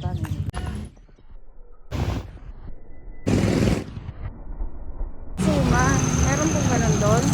Suma, meron pong ganun doon?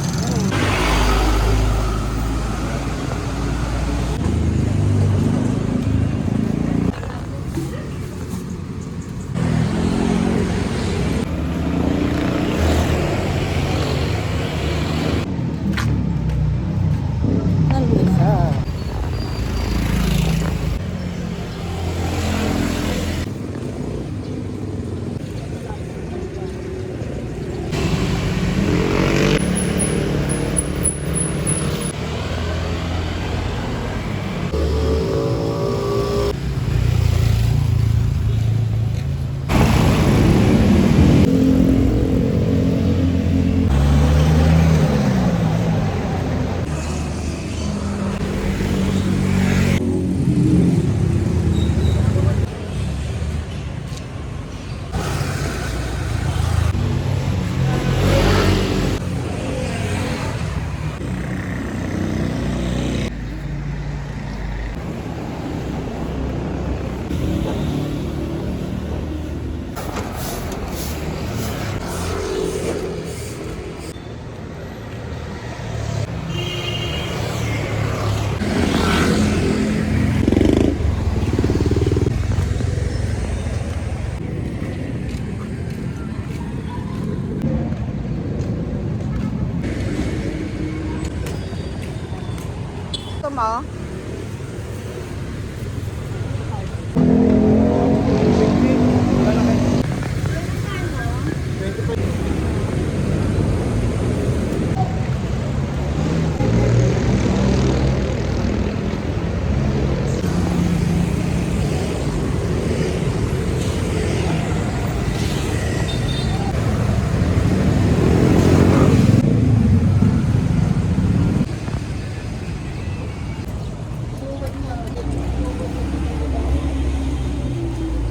Ito mo?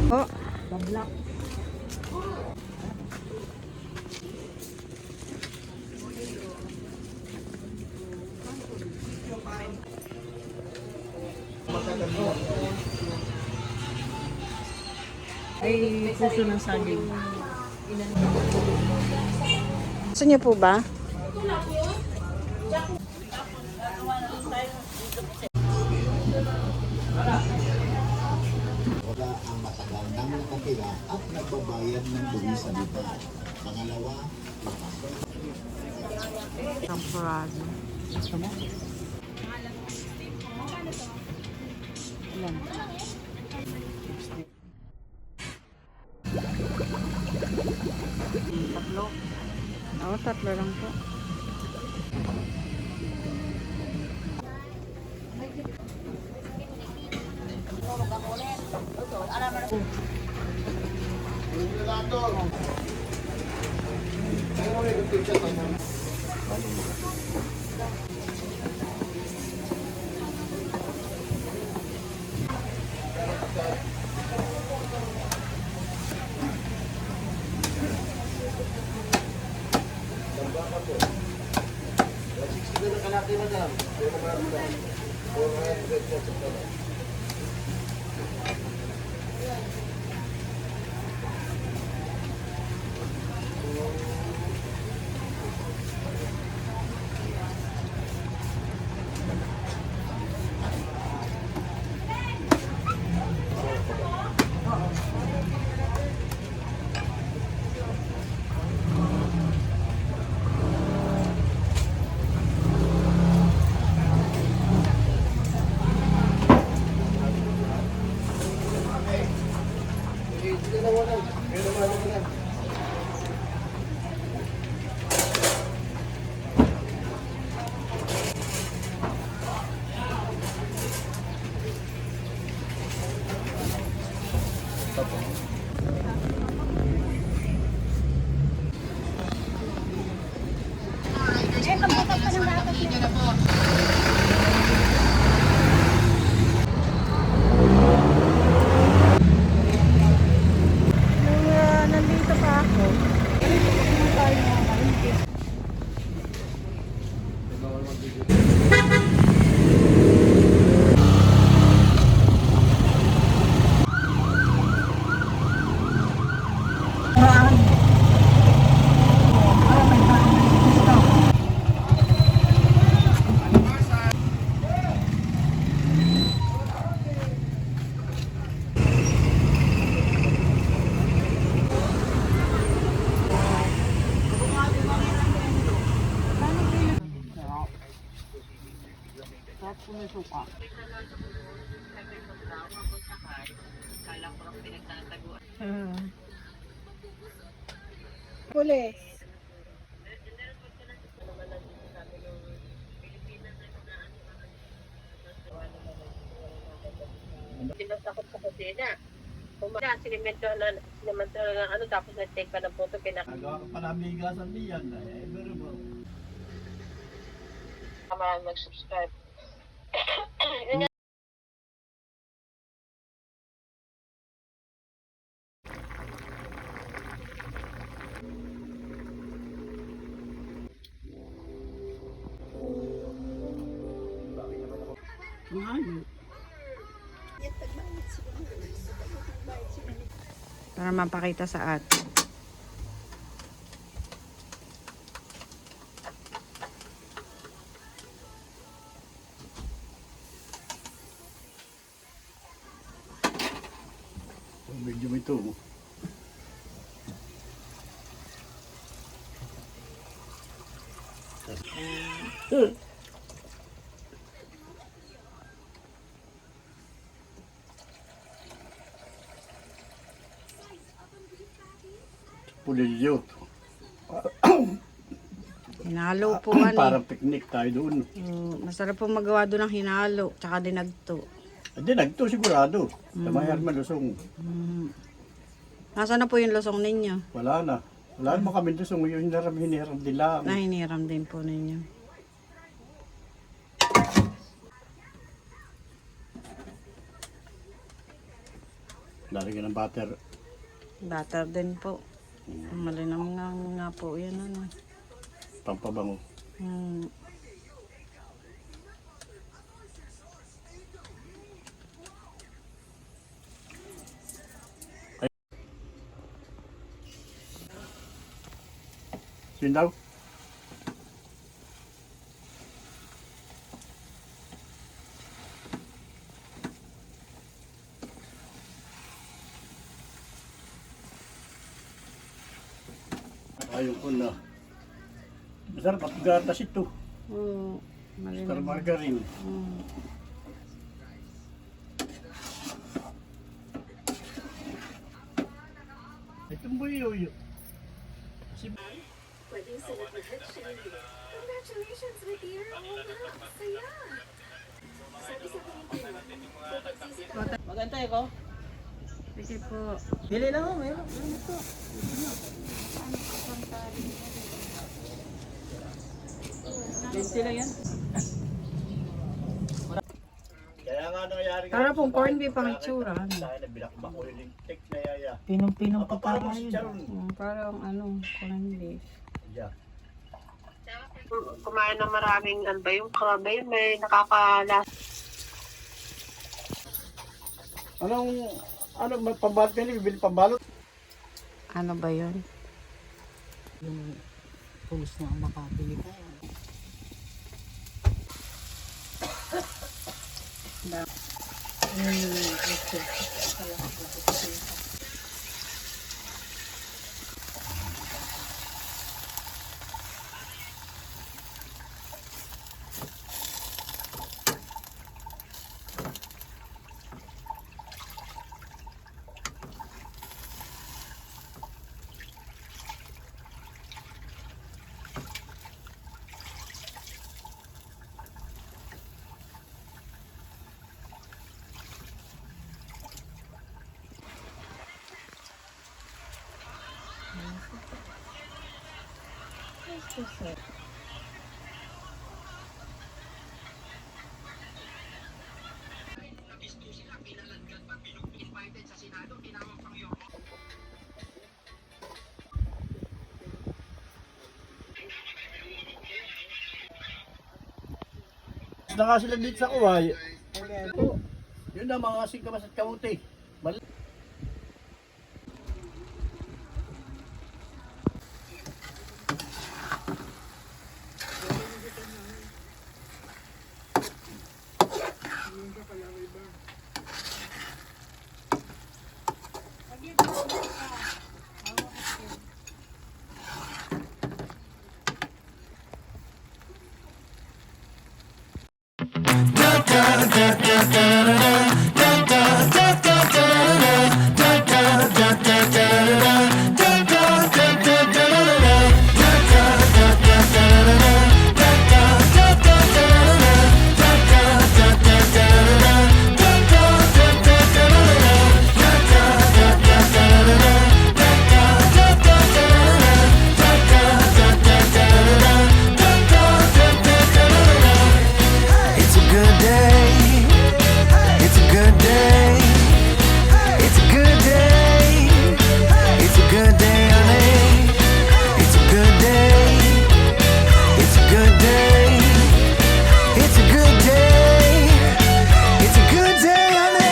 Oh, bablak. Ay, puso ng saging. Gusto niyo po ba? Wala ang matagal nang nakatira at nagbabayad ng buwi sa lupa. Pangalawa, Temporary. Ilan? Tatlo. Oo, tatlo lang po. Nandito pa ako. Sarap po may suka. Pulis. Hindi na takot sa kusina. Kumaka, sinimento na ano, tapos nag-take pa ng photo, Nagawa ka pala bigasan diyan. Pero bro. pinakamarami mag-subscribe. Mahal. Para mapakita sa atin. Medyo may ito. Pulilyo. Hinalo po ano. Parang picnic tayo doon. Masarap po magawa doon ng hinalo. Tsaka dinagto. Hindi, nagto sigurado. Tamayar malusong. Nasaan na po yung lusong ninyo? Wala na. Wala naman kami lusong. Yung hiniram nila. Na hiniram din po ninyo. Lalagyan ng butter. Butter din po. Malinam nga po yan ano. Pampabango. Hmm. Yun daw. Ayun ko na. Masarap at gatas ito. Oo. Star Malinam. margarine. Hmm. Itong buyo. Congratulations, my dear. Oo nga, saya. Sabi sa akin ko, pagsisita Magantay ko. Sige po. Bili lang ako, meron ito. Bente lang yan. Kaya nga nangyayari Para pong corned beef ang itsura. Dahil nabilakbak ko yung lintik na yaya. Pinong-pinong Ako parang si Charon. Parang ano, corned beef. Yeah. Kumain ng maraming, ano ba yung crab ba yun? May nakakalas. Anong pambalot ka niya? Bibili pambalot? Ano ba yun? Yung pulis na makabili ka. Na nga sila dito sa Kuway. Yun na mga singkamas at kamuti. It's a good day. It's a good day. It's a good day. It's a good day, honey. It's a good day. It's a good day. It's a good day. It's a good day, honey.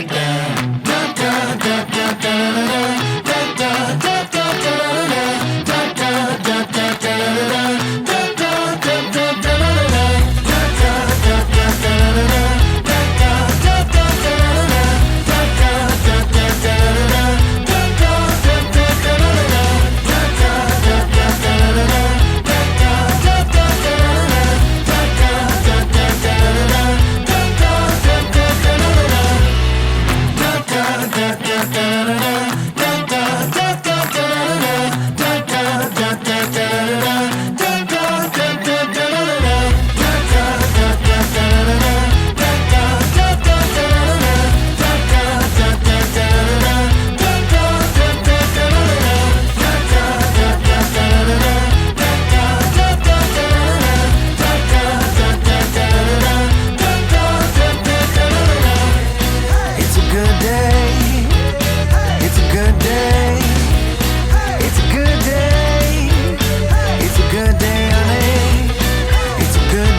Da